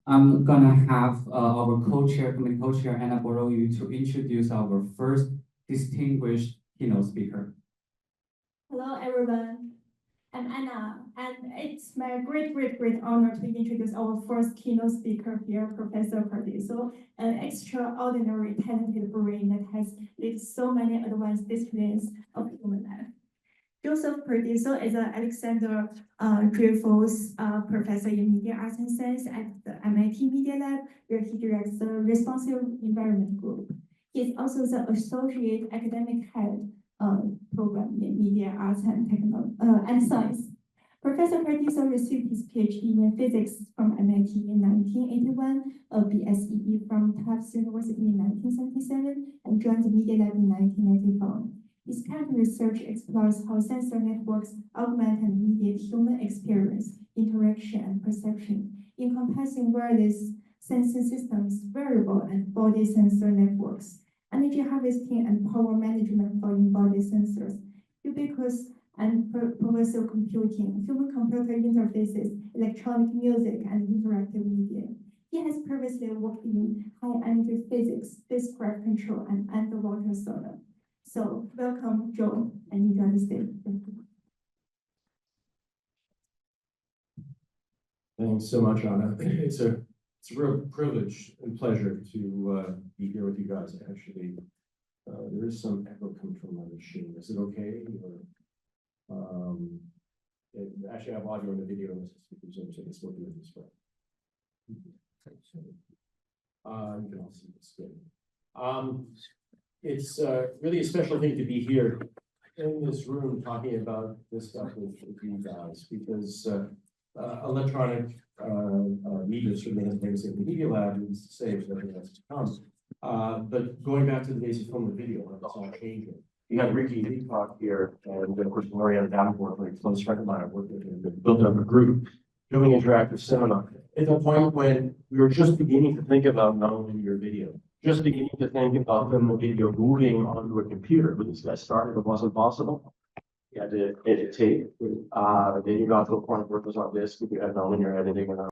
I'm gonna have our co-chair, committee co-chair, Anna borrow you to introduce our first distinguished keynote speaker. Hello, everyone. I'm Anna, and it's my great honor to introduce our first keynote speaker here, Professor Paradiso, an extraordinary talented brain that has led so many advanced disciplines of human life. Joseph Paradiso is an Alexander Dreyfus professor in media arts and science at the MIT Media Lab, where he directs the Responsive Environment Group. He is also the associate academic head program in media arts and technology and science. Professor Paradiso received his PhD in physics from MIT in 1981, a BSEE from Tufts University in 1977, and joined the Media Lab in 1994. His current research explores how sensor networks augment and mediate human experience, interaction, and perception, encompassing wireless sensing systems, wearable and body sensor networks, energy harvesting and power management for embodied sensors, ubiquitous and pervasive computing, human-computer interfaces, electronic music, and interactive media. He has previously worked in high-energy physics, spacecraft control, and underwater solar. So welcome, Joe, and enjoy the stage. Thanks so much, Anna. It's a real privilege and pleasure to be here with you guys. Actually, there is some echo coming from my machine. Is it okay? Actually, I have audio in the video. So I can still do it this way. You can all see this good. It's really a special thing to be here in this room talking about this stuff with you guys, because electronic media certainly has been in the Media Lab, and saves everything that's to come. But going back to the days of film and video, it's all changing. You had Ricky Leacock here, and of course, Mariana Davenport, a close friend of mine. I worked with him, built up a group doing interactive cinema. At the point when we were just beginning to think about non-linear video, just beginning to think about film and video moving onto a computer. When this guy started, it wasn't possible. You had to edit tape. Then you got to a point where it was on disk, you had non-linear editing, and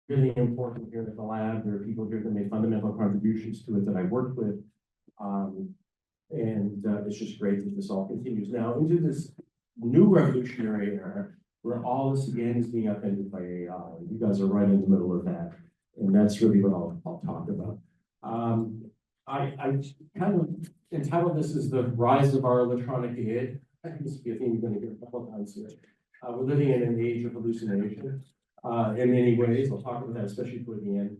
really important here at the lab. There are people here that made fundamental contributions to it that I worked with. It's just great that this all continues now into this new revolutionary era where all this again is being upended by AI. You guys are right in the middle of that. And that's really what I'll talk about. I kind of entitled this as the rise of our electronic id. I think this will be a thing you're going to hear a couple of times here. We're living in an age of hallucination in many ways. I'll talk about that, especially toward the end.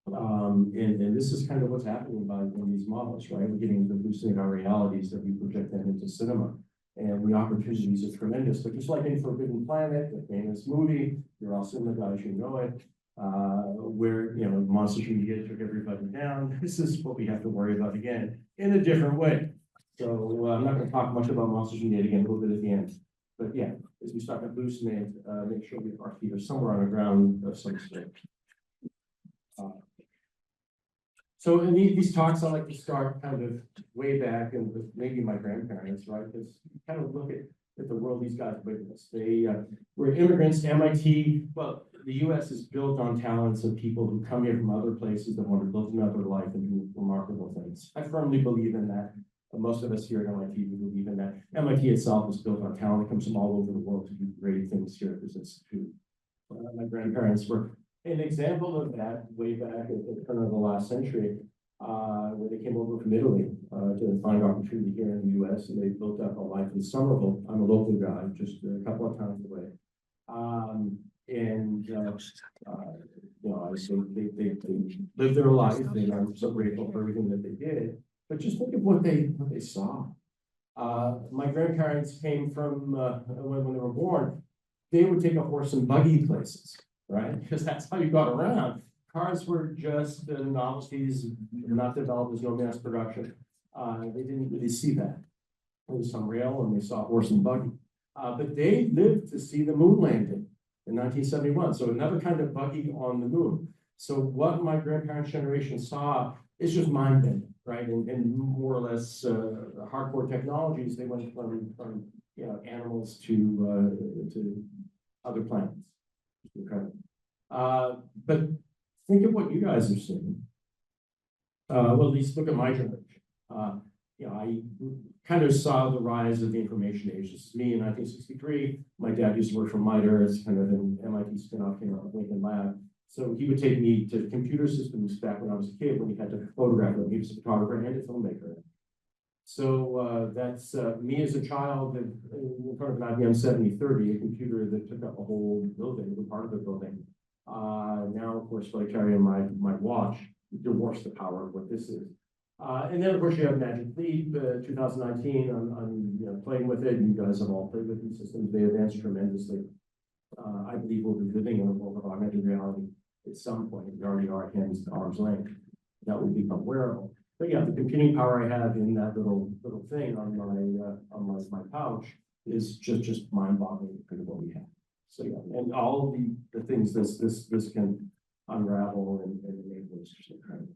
And this is kind of what's happening by these models, right? We're getting to hallucinate our realities that we project them into cinema. And the opportunities are tremendous. But just like in Forbidden Planet, the famous movie, you're all cinema guys, you know it. Where monsters media took everybody down. This is what we have to worry about again in a different way. So I'm not going to talk much about monsters media again, a little bit at the end. But yeah, as we start to hallucinate, make sure our feet are somewhere on the ground of some sort. So in these talks, I like to start kind of way back and with maybe my grandparents, right? Because you kind of look at the world these guys witnessed. They were immigrants, MIT. Well, the U.S. is built on talents of people who come here from other places that want to build another life and do remarkable things. I firmly believe in that. Most of us here at MIT believe in that. MIT itself is built on talent. It comes from all over the world to do great things here at this institute. My grandparents were an example of that way back at the turn of the last century, where they came over from Italy to find opportunity here in the U.S. and they built up a life in Somerville. I'm a local guy, just a couple of towns away. They lived their life, and I'm so grateful for everything that they did. But just look at what they saw. My grandparents came from when they were born. They would take a horse and buggy places, right? Because that's how you got around. Cars were just novelties, not developed. There's no mass production. They didn't really see that. There was some rail, and they saw horse and buggy. But they lived to see the moon landing in 1971. So another kind of buggy on the moon. So what my grandparents' generation saw is just mind-bending, right? And more or less hardcore technologies. They went from animals to other planets. Incredible. But think of what you guys are seeing. Well, at least look at my generation. I kind of saw the rise of the information age. This is me in 1963. My dad used to work for MITRE as kind of an MIT spin-off, came out of Lincoln Lab. So he would take me to computer systems back when I was a kid, when he had to photograph them. He was a photographer and a filmmaker. So that's me as a child in front of an IBM 7030, a computer that took up a whole building, a part of the building. Now, of course, what I carry in my watch dwarfs the power of what this is. And then, of course, you have Magic Leap, 2019. I'm playing with it. You guys have all played with these systems. They advance tremendously. I believe we'll be living in a world of augmented reality at some point. We already are at arm's length. That will become wearable. But yeah, the computing power I have in that little thing on my pouch is just mind-boggling because of what we have. So yeah, and all the things this can unravel and enable is just incredible.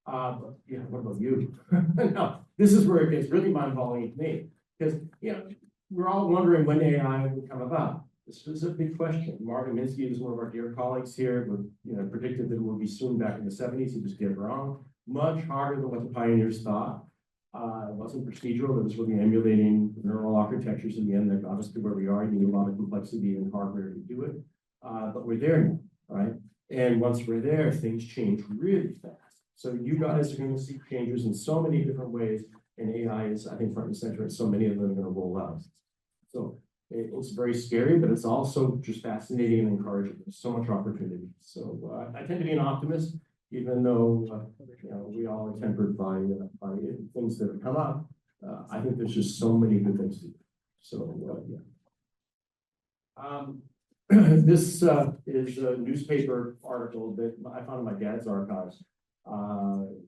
But yeah, what about you? No, this is where it gets really mind-boggling to me, because we're all wondering when AI will come about. This is a big question. Martin Minsky is one of our dear colleagues here, but predicted that it will be soon back in the 70s. He just get it wrong. Much harder than what the pioneers thought. It wasn't procedural. It was really emulating neural architectures in the end that got us to where we are. You need a lot of complexity and hardware to do it. But we're there now, right? And once we're there, things change really fast. So you guys are going to see changes in so many different ways, and AI is, I think, front and center, and so many of them are going to roll out. So it's very scary, but it's also just fascinating and encouraging. There's so much opportunity. So I tend to be an optimist, even though we all are tempered by things that have come up. I think there's just so many good things to do. So this is a newspaper article that I found in my dad's archives.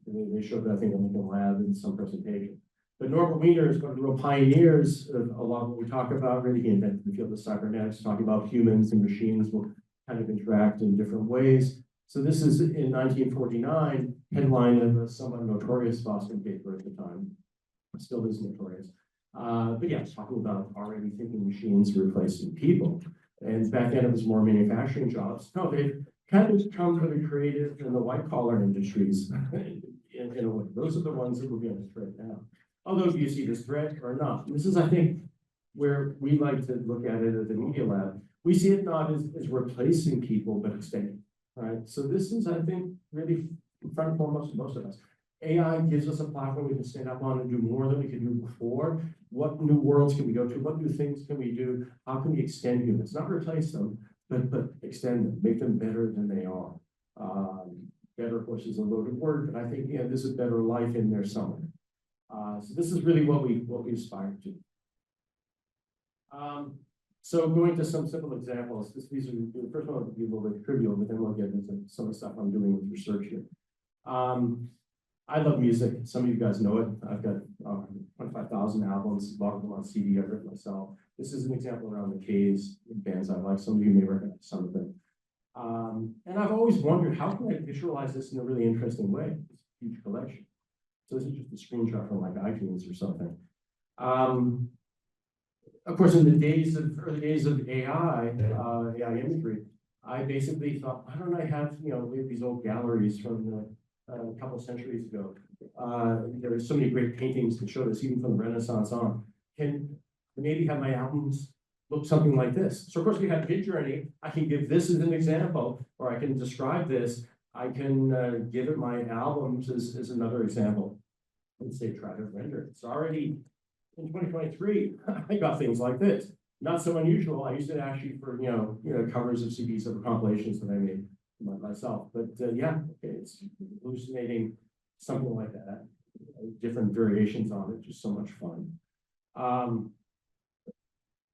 They showed that, I think, in Lincoln Lab in some presentation. But Norbert Wiener is one of the real pioneers of a lot of what we talk about. Really, he invented the field of cybernetics, talking about humans and machines will kind of interact in different ways. So this is in 1949, headline of a somewhat notorious Boston paper at the time. It still is notorious. But yeah, it's talking about already thinking machines replacing people. And back then it was more manufacturing jobs. No, they've kind of come from the creative and the white collar industries in a way. Those are the ones that will be on the threat now. Although do you see this threat or not? And this is, I think, where we like to look at it at the Media Lab. We see it not as replacing people, but extending, right? So this is, I think, really in front and foremost of most of us. AI gives us a platform we can stand up on and do more than we could do before. What new worlds can we go to? What new things can we do? How can we extend humans? Not replace them, but extend them, make them better than they are. Better, of course, is a loaded word, but I think there's a better life in there somewhere. So this is really what we aspire to. So going to some simple examples. These are the first one will be a little bit trivial, but then we'll get into some of the stuff I'm doing with research here. I love music. Some of you guys know it. I've got 25,000 albums, a lot of them on CD I've written myself. This is an example around the K's, bands I like. Some of you may recognize some of them. And I've always wondered, how can I visualize this in a really interesting way? It's a huge collection. So this is just a screenshot from like iTunes or something. Of course, in the early days of AI imagery, I basically thought, why don't I have, we have these old galleries from a couple of centuries ago. There are so many great paintings that show this, even from the Renaissance on. Can maybe have my albums look something like this? So of course we have Midjourney. I can give this as an example, or I can describe this. I can give it my albums as another example. Let's say try to render. It's already in 2023. I got things like this. Not so unusual. I used it actually for covers of CDs of compilations that I made myself. But it's hallucinating something like that. Different variations on it. Just so much fun.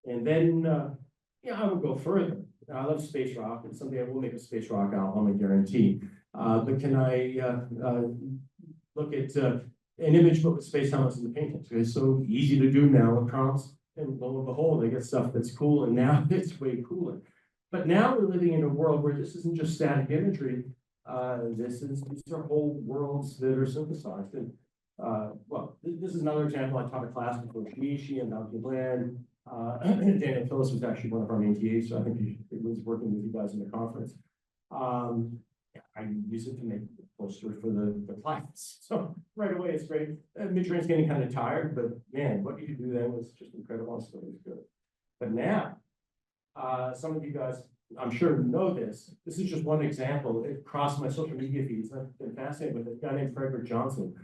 And then I would go further. I love space rock, and someday I will make a space rock album, I guarantee. But can I look at an image but with space helmets in the paintings? It's so easy to do now with prompts, and lo and behold, they get stuff that's cool, and now it's way cooler. But now we're living in a world where this isn't just static imagery. These are whole worlds that are synthesized. And this is another example. I taught a class before Shinichi and Duncan Bland. Daniel Phillips was actually one of our main TAs, so I think he was working with you guys in the conference. I use it to make the poster for the class. So right away, it's great. Mid-train's getting kind of tired, but man, what you could do then was just incredible. Still was good. But now, some of you guys, I'm sure know this. This is just one example. It crossed my social media feeds. I've been fascinated with a guy named Frederick Johnson.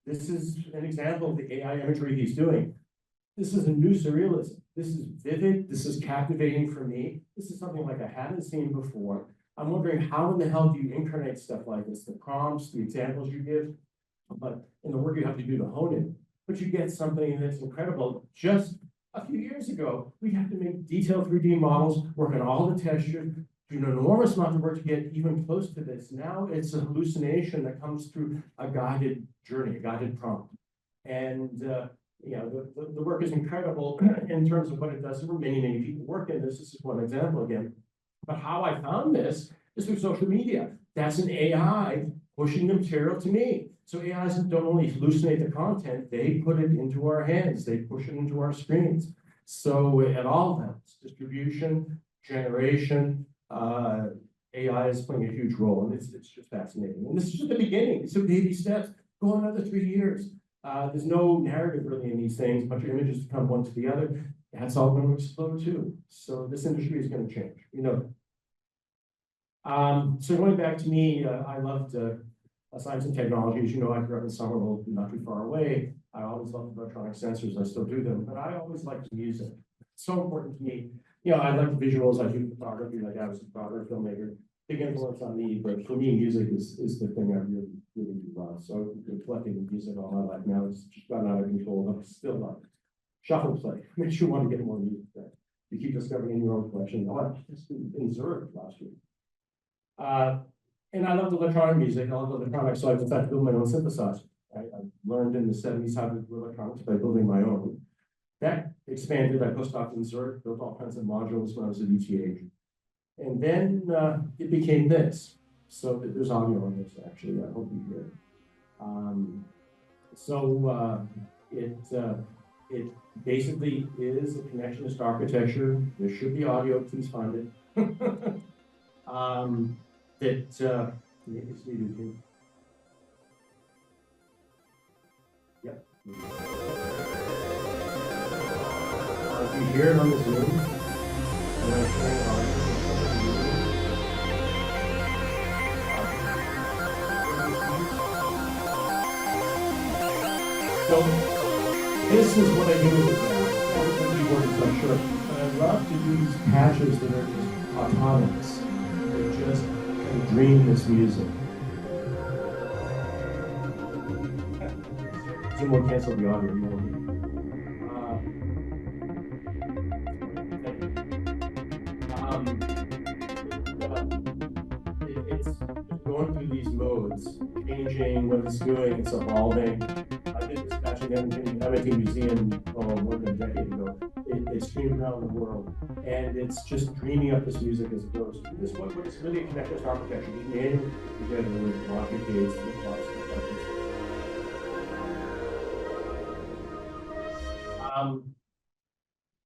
This is an example of the AI imagery he's doing. This is a new surrealism. This is vivid. This is captivating for me. This is something like I haven't seen before. I'm wondering how in the hell do you incarnate stuff like this? The prompts, the examples you give, but in the work you have to do to hone it. But you get something that's incredible. Just a few years ago, we had to make detailed 3D models, work on all the textures, do an enormous amount of work to get even close to this. Now it's a hallucination that comes through a guided journey, a guided prompt. And you know, the work is incredible in terms of what it does. There were many, many people working this. This is one example again. But how I found this is through social media. That's an AI pushing the material to me. So AIs don't only hallucinate the content, they put it into our hands. They push it into our screens. So at all levels, distribution, generation, AI is playing a huge role, and it's just fascinating. And this is just the beginning. It's a baby steps. Go another 3 years. There's no narrative really in these things. A bunch of images to come one to the other. That's all going to explode too. So this industry is going to change. You know. So going back to me, I loved science and technology. As you know, I grew up in Somerville, not too far away. I always loved electronic sensors. I still do them, but I always liked music. It's so important to me. You know, I like visuals. I do photography. Like I was a photographer, filmmaker. Big influence on me. But for me, music is the thing I really, really do love. So I've been collecting music all my life now. It's just gotten out of control. I'm still love it. Shuffle play. Makes you want to get more music. There. You keep discovering in your own collection. Oh, I just in Zurich last year. And I loved electronic music. I loved electronics, so I decided to build my own synthesizer. I learned in the 70s how to do electronics by building my own. That expanded. I postdoc in Zurich, built all kinds of modules when I was at ETH. And then it became this. So there's audio on this, actually. I hope you hear it. It basically is a connectionist architecture. There should be audio. Please find it. Yep. If you hear it on the Zoom, so this is what I do with the keyboard, I'm sure. But I love to do these patches that are just autonomous. They're just kind of dream this music. Zoom will cancel the audio. It's going through these modes, changing what it's doing, it's evolving. I did this patch in Edmonton Museum more than a decade ago. It's streamed around the world, and it's just dreaming up this music as it goes. This is what is really a connected architecture. We made it together with logic gates, with lots of stuff like this.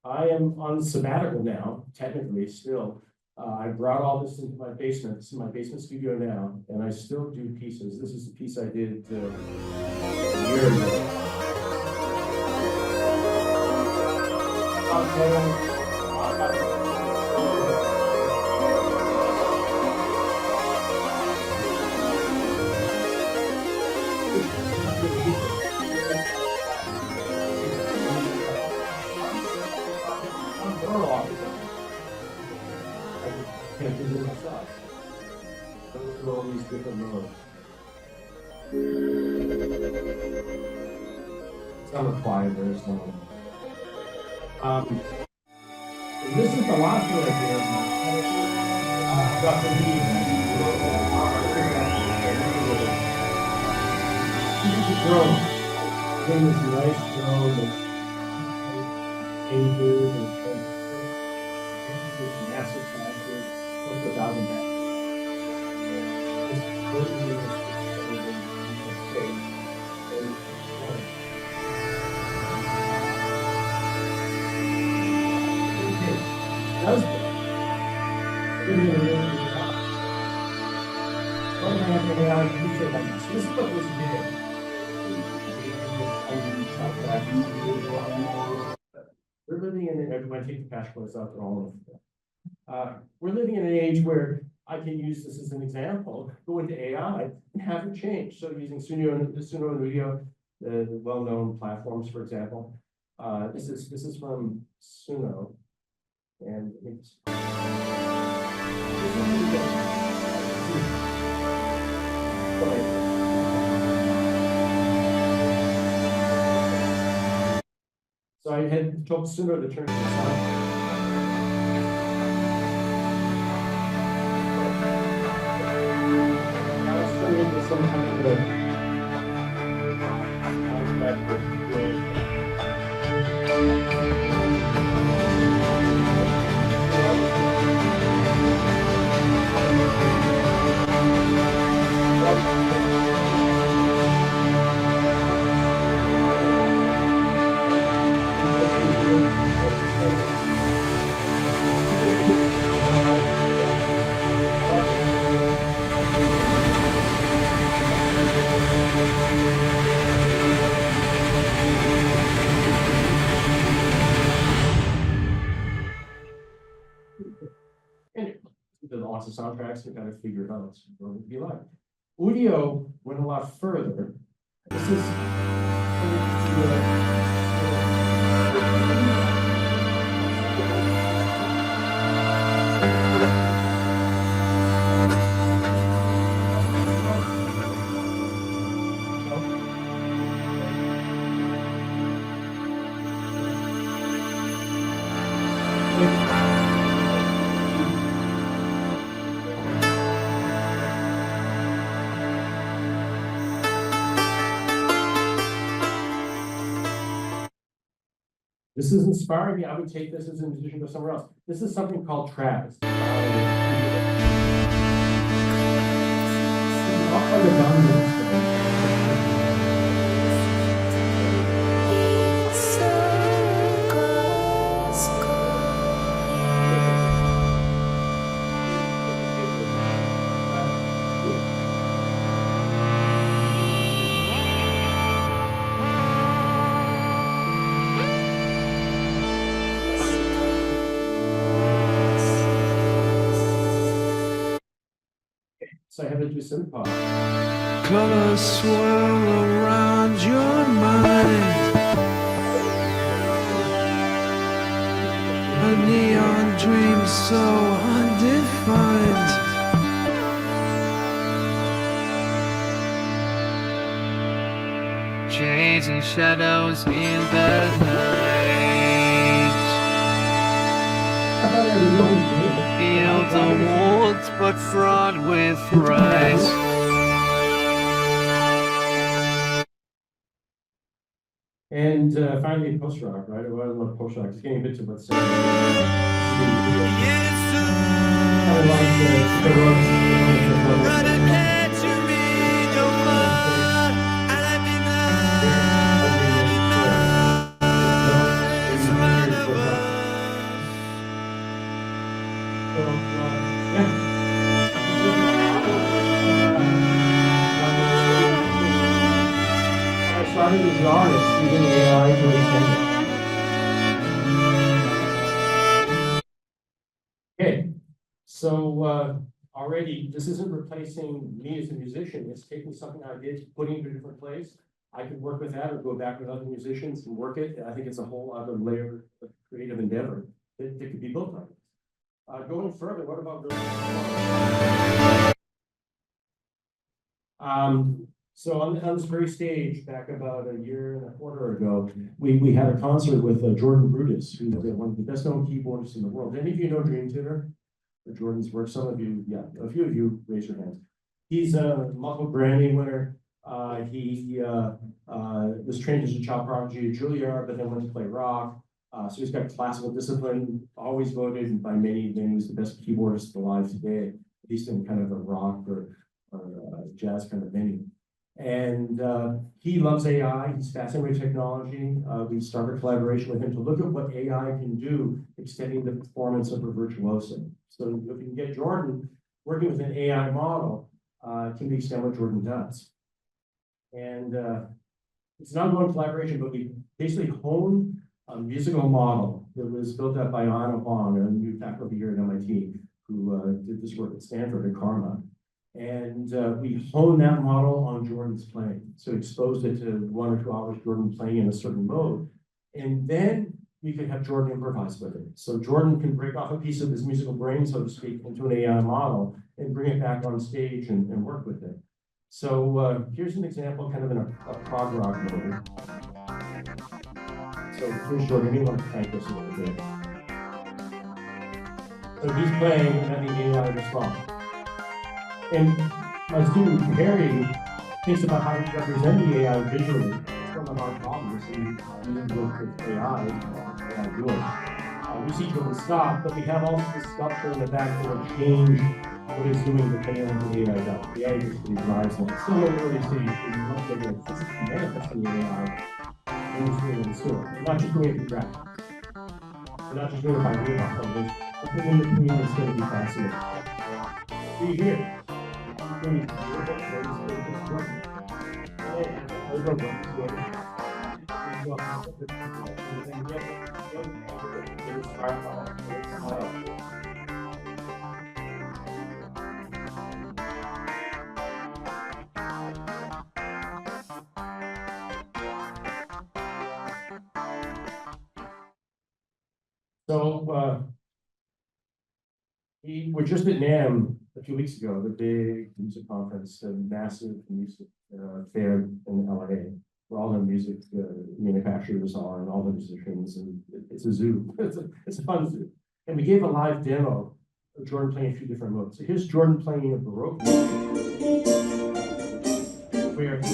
I am on sabbatical now, technically still. I brought all this into my basement. This is my basement studio now, and I still do pieces. This is the piece I did a year ago. Can't do it myself. Go through all these different modes. It's not required, there is no. And this is the last one I did. Got the drone. Getting this nice drone that changes and this massive factor. 1,000 back. This is what was did. We're living in an, everyone take the cash flows out and all of that. We're living in an age where I can use this as an example, go into AI and have it change. So using Suno and Udio, the well-known platforms, for example. This is from Suno, and it's. So I had told Suno to turn this on. Now it's turning into some kind of lots of soundtracks to kind of figure out what it would be like. Udio went a lot further. This is This is inspiring me. I would take this as an addition to somewhere else. This is something called Travis. So I had to do some pop. Colors swirl around your mind. A neon dream so undefined. Chasing shadows in the night. Feel the warmth but fraught with price. And finally, post-rock, right? It was about post-rock. It's getting a bit to what's I started as an artist using AI to extend it. Okay, so already this isn't replacing me as a musician. It's taking something I did, putting it in a different place. I could work with that or go back with other musicians and work it. I think it's a whole other layer of creative endeavor that could be built on. Going further, what about so on this very stage, back about a year and a quarter ago, we had a concert with Jordan Brutus, who's one of the best known keyboardists in the world. Any of you know Dream Theater or Jordan's work? Some of you, yeah, a few of you raise your hands. He's a multiple Grammy winner. He was trained as a child prodigy at Juilliard, but then went to play rock. So he's got classical discipline, always voted by many venues the best keyboardist alive today, at least in kind of a rock or jazz kind of venue. And he loves AI, he's fascinated with technology. We started a collaboration with him to look at what AI can do, extending the performance of a virtuoso. So if we can get Jordan working with an AI model, it can extend what Jordan does. And it's an ongoing collaboration, but we basically honed a musical model that was built up by Anna Huang, a new faculty here at MIT, who did this work at Stanford at Karma. And we honed that model on Jordan's playing. So exposed it to 1 or 2 hours Jordan playing in a certain mode. And then we could have Jordan improvise with it. So Jordan can break off a piece of his musical brain, so to speak, into an AI model and bring it back on stage and work with it. So here's an example kind of in a prog rock mode. So here's Jordan, you want to crank this a little bit. So he's playing and the AI response. And my student Harry thinks about how to represent the AI visually. It's one of our problems in work with AI doing. We see Jordan stop, but we have all this sculpture in the back that will change what it's doing depending on what the AI does. The AI basically drives it. It's still in the early stage, but you want to figure out this is manifesting the AI. We're not just doing it through graphics. We're not just doing it by doing it. The thing in between is going to be fascinating. See here. So we were just at NAMM a few weeks ago, the big music conference, the massive music fair in LA, where all the music manufacturers are and all the musicians, and it's a zoo. It's a fun zoo. And we gave a live demo of Jordan playing a few different modes. So here's Jordan playing a Baroque music, where he's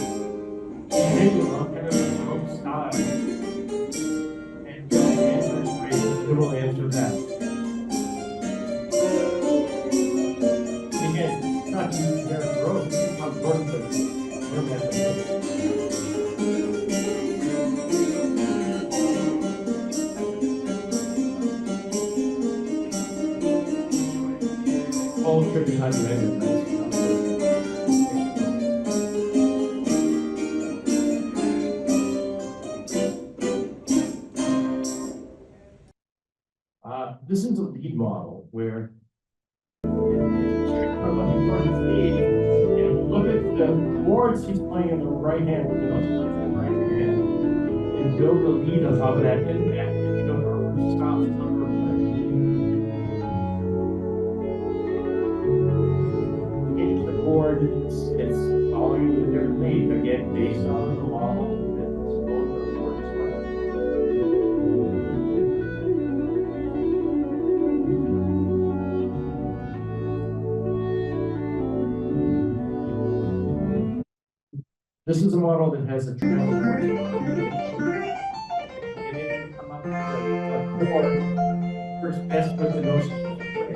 making a kind of a Baroque style, and the answer is great. It will answer that. Not just their growth, how important it is. All trip behind the end. This is a lead model where look at the chords he's playing in the right hand with the notes playing in the right hand, and build the lead on top of that, and build our styles on our play. Change the chord, it's following with a different lead, again, based on the model that's both the chords playing. This is a model that has a trail chord. And then you come up with a chord first best with the notes you play.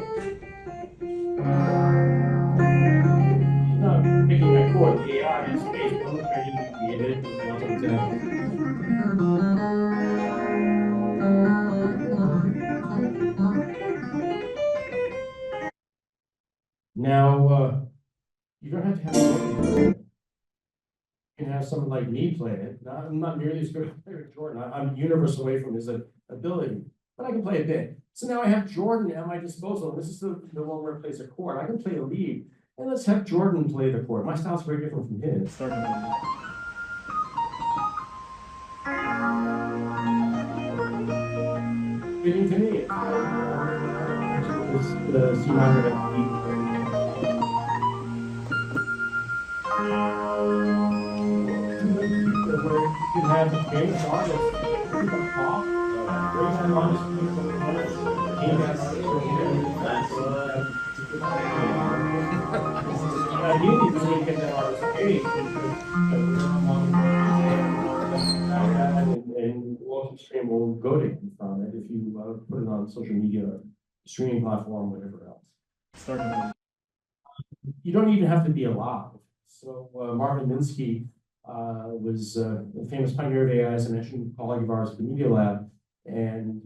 He's not picking a chord, the AI is based on the training we created with lots of examples. Now, you don't have to have a can have someone like me play it. I'm not nearly as good a player as Jordan. I'm universe away from his ability, but I can play a bit. So now I have Jordan at my disposal. This is the one where it plays a chord. I can play a lead, and let's have Jordan play the chord. My style's very different from his. Fitting to me. It's the C minor at E. You have a famous artist, pop, very famous artist, ideally, we need to get that artist paid, and Walter Stream will go to him from it if you put it on social media, streaming platform, whatever else. You don't even have to be alive. So Marvin Minsky was a famous pioneer of AI, as I mentioned, colleague of ours at the Media Lab, and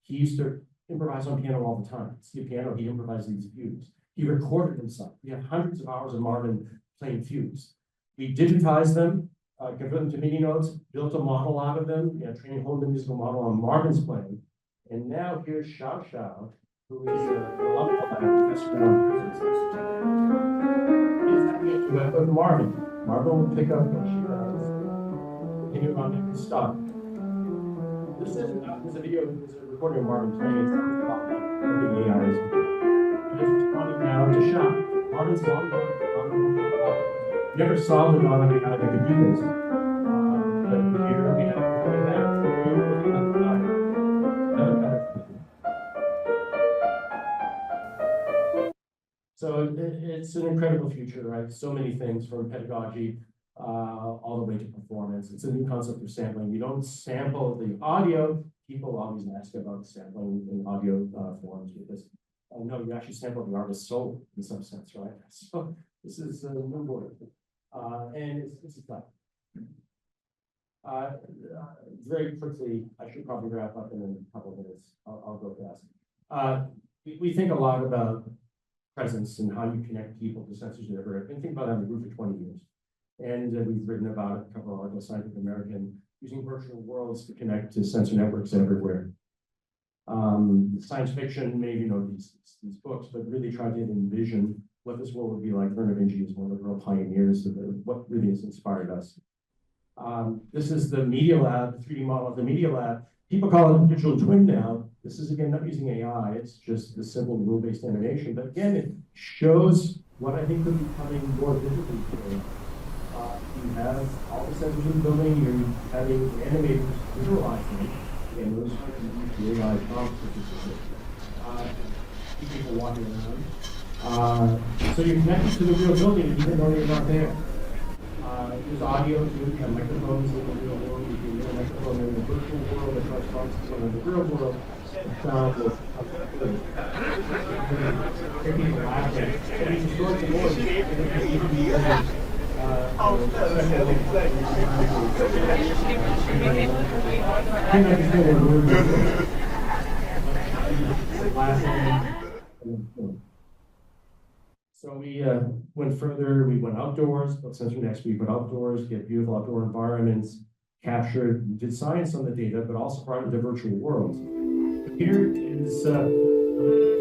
he used to improvise on piano all the time. See a piano, he improvised these fugues. He recorded himself. We have hundreds of hours of Marvin playing fugues. We digitized them, converted them to MIDI notes, built a model out of them, trained a whole new musical model on Marvin's playing. And now here's Xiao Xiao, who is a developmental professor now. He's having a duet with Marvin. Marvin will pick up what she does, continue on his stuff. This is a video, this is a recording of Marvin playing. It's about what the AI is doing. It's responding now to Xiao. Marvin's long gone. Never saw the non AI that could do this. But here we have so it's an incredible future, right? So many things from pedagogy all the way to performance. It's a new concept of sampling. You don't sample the audio. People always ask about sampling in audio forms because no, you actually sample the artist's soul in some sense, right? So this is a new word. And it's exciting. Very quickly, I should probably wrap up in a couple of minutes. I'll go fast. We think a lot about presence and how you connect people to sensors and everywhere. I've been thinking about that in the group for 20 years. And we've written about it, a couple of articles, Scientific American, using virtual worlds to connect to sensor networks everywhere. Science fiction, maybe you know these books, but really try to envision what this world would be like. Vernor Vinge is one of the real pioneers of what really has inspired us. This is the Media Lab, the 3D model of the Media Lab. People call it a digital twin now. This is, again, not using AI. It's just the simple rule-based animation. But again, it shows what I think could be coming more visibly today. You have all the sensors in the building. You're having animators visualizing. And those are the AI prompts, people walking around. So you're connected to the real building even though you're not there. There's audio too, you have microphones in the real world, you can hear a microphone in the virtual world that corresponds to one in the real world. Sound is taking the lab and you store the more So we went further, we went outdoors, but since next we went outdoors, get beautiful outdoor environments, captured, did science on the data, but also part of the virtual world. Here is the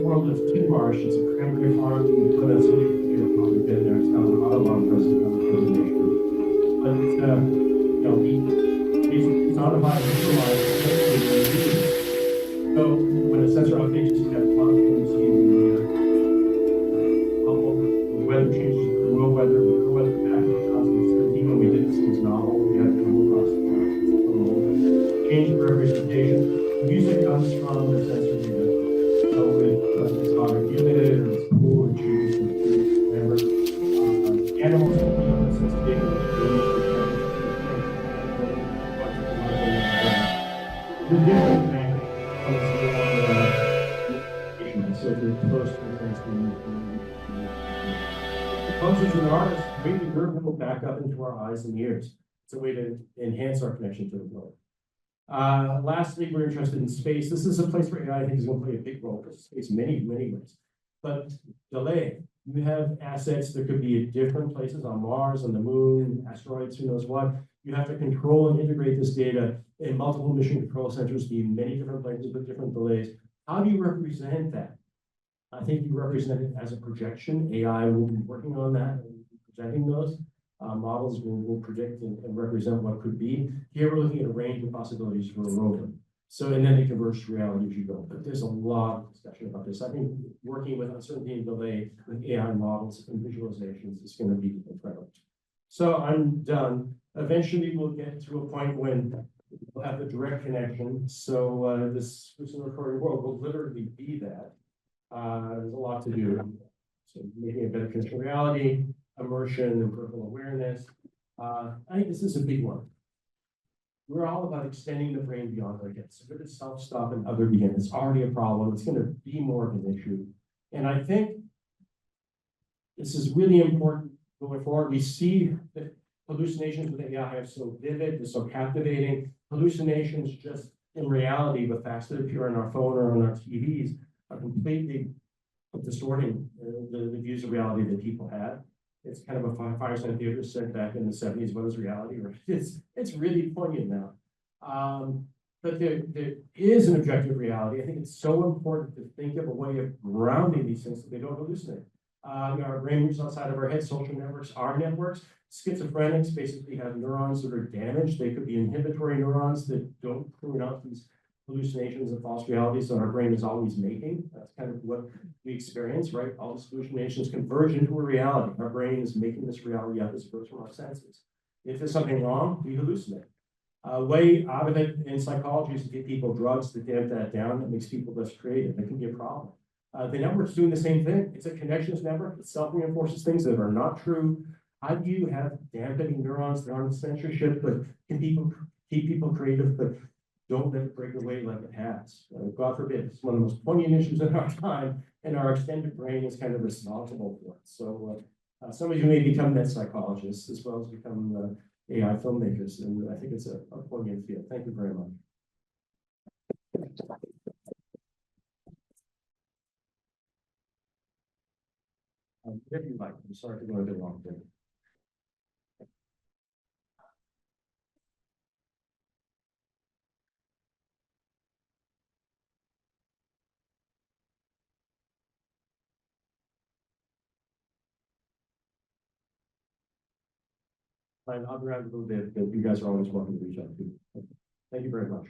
world of Tidmarsh. It's a cranberry farm. You've probably been there. It's got a lot of presentation. But it's not about visualizing. So when a sensor updates, you have a lot of things weather changes, real weather back in 2013 when we did this was novel. We had to come across the change for representation. Music comes from the sensor data. So with it's hot or humid, or it's cool or choose or whatever. Animals can be on the sensor data. The different thing comes so if you're close to the sensor, composers and artists bring the verbal back up into our eyes and ears. It's a way to enhance our connection to the world. Lastly, we're interested in space. This is a place where AI, I think, is going to play a big role for space in many, many ways. But delay, you have assets that could be at different places on Mars, on the moon, asteroids, who knows what. You have to control and integrate this data in multiple mission control centers, be in many different places with different delays. How do you represent that? I think you represent it as a projection. AI will be working on that and presenting those. Models will predict and represent what could be. Here we're looking at a range of possibilities for a rover. So, and then they converge to reality as you go. But there's a lot of discussion about this. I think working with uncertainty and delay with AI models and visualizations is going to be incredible. So I'm done. Eventually we'll get to a point when we'll have the direct connection. So this recording world will literally be that. There's a lot to do. So making a better connection with reality, immersion, and peripheral awareness. I think this is a big one. We're all about extending the brain beyond what it gets. So if it's self-stop and other begin, it's already a problem. It's going to be more of an issue. And I think this is really important going forward, we see that hallucinations with AI are so vivid, they're so captivating. Hallucinations just in reality, the facts that appear on our phone or on our TVs are completely distorting the views of reality that people had. It's kind of a fireside theater said back in the 70s, what is reality? Right? It's really poignant now. But there is an objective reality. I think it's so important to think of a way of grounding these things so they don't hallucinate. Our brain moves outside of our head. Social networks are networks. Schizophrenics basically have neurons that are damaged. They could be inhibitory neurons that don't prune out these hallucinations and false realities that our brain is always making. That's kind of what we experience, right? All these hallucinations converge into a reality. Our brain is making this reality up as opposed from our senses. If there's something wrong, we hallucinate. Way out of it in psychology is to give people drugs to damp that down. That makes people less creative. It can be a problem. The network's doing the same thing. It's a connections network. It self-reinforces things that are not true. How do you have dampening neurons that aren't censorship, but can people keep people creative, but don't let it break away like it has? God forbid. It's one of the most poignant issues in our time, and our extended brain is kind of responsible for it. So some of you may become net psychologists as well as become AI filmmakers, and I think it's a poignant field. Thank you very much. If you like, I'm sorry to go a bit long there. I'll grab a little bit, but you guys are always welcome to reach out to. Thank you very much.